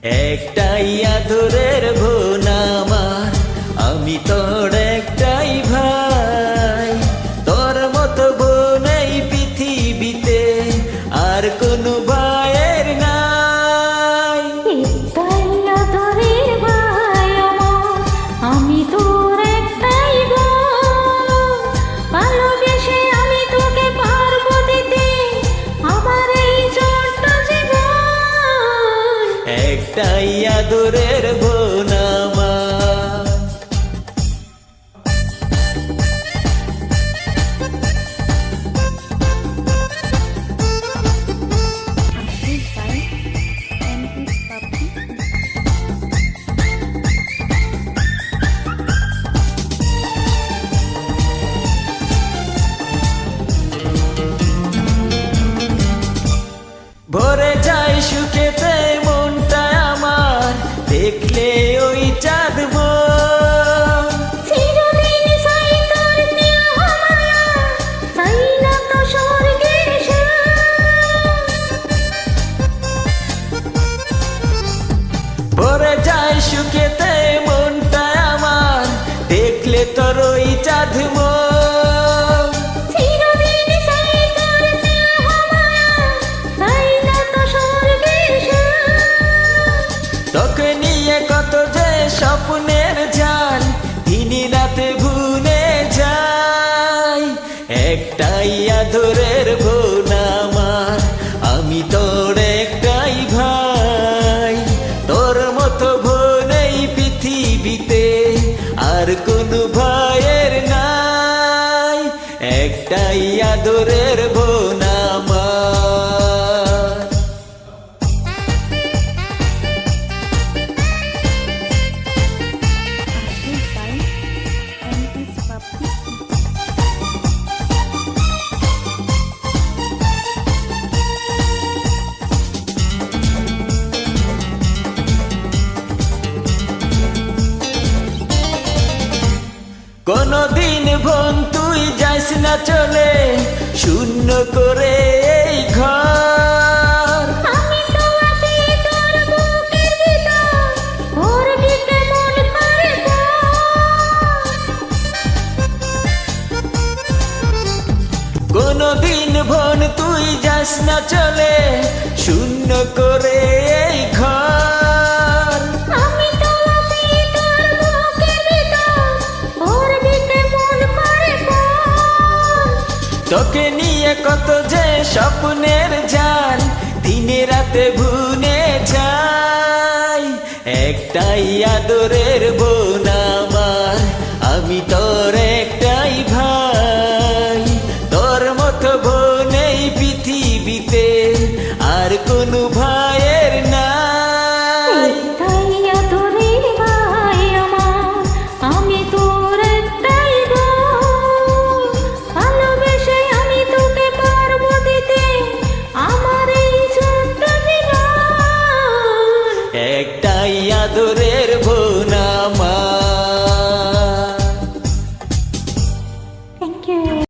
একটাই আদরের বোন আমার, আমি তোর একটাই ভাই। তোর মতো বোন এই পৃথিবীতে আর কোনো ভাইয়ের নাই। একটাই আদরের ভাই আমার, আমি তোর একটাই বোন। ভালোবেসে আমি তোকে পারবো দিতে আমার এই ছোট্ট জীবন। একটাই আদরের বোন আমার। ভরে যায় সুখেতে মনটা আমার, দেখলে ওই চাঁদ বোন। চিরদিন চাই তোর স্নেহ মায়া, চাই না তো স্বর্গের সুখ। ভরে যায় সুখেতে মনটা আমার, দেখলে তোর ওই চাঁদ বোন। চিরদিন চাই তোর স্নেহ মায়া, চাই না তো স্বর্গের সুখ। তোকে নিয়ে কত যে স্বপ্নের জাল, দিনে রাতে ভুলে যাই। একটাই আদরের বোন আমার, আমি তোর একটাই ভাই। তোর মতো বোন এই পৃথিবীতে আর কোনো ভাইয়ের নাই। একটাই আদরের বোন আমার। কোনদিন বোন তুই যাস না চলে, শূন্য করে এই ঘর। আমি তো আছি তোর বুকের ভিতর, ওর দিকে মন করে কোনদিন বোন তুই যাস না চলে, শূন্য করে এই ঘর। আমি তো আছি তোর বুকের ভিতর, ওর দিকে মন করে তোকে নিয়ে কত যে স্বপ্নের জাল, দিনে রাতে ভুলে যাই। একটাই আদরের বোন আমার, আমি তোর একটাই ভাই। তোর মতো বোন এই পৃথিবীতে আর কোনো ভাইয়ের নাই। একটাই আদরের ভাই আমার, আমি তোর একটাই বোন। ভালোবেসে আমি তোকে পারবো দিতে আমার এই ছোট্ট জীবন। একটাই আদরের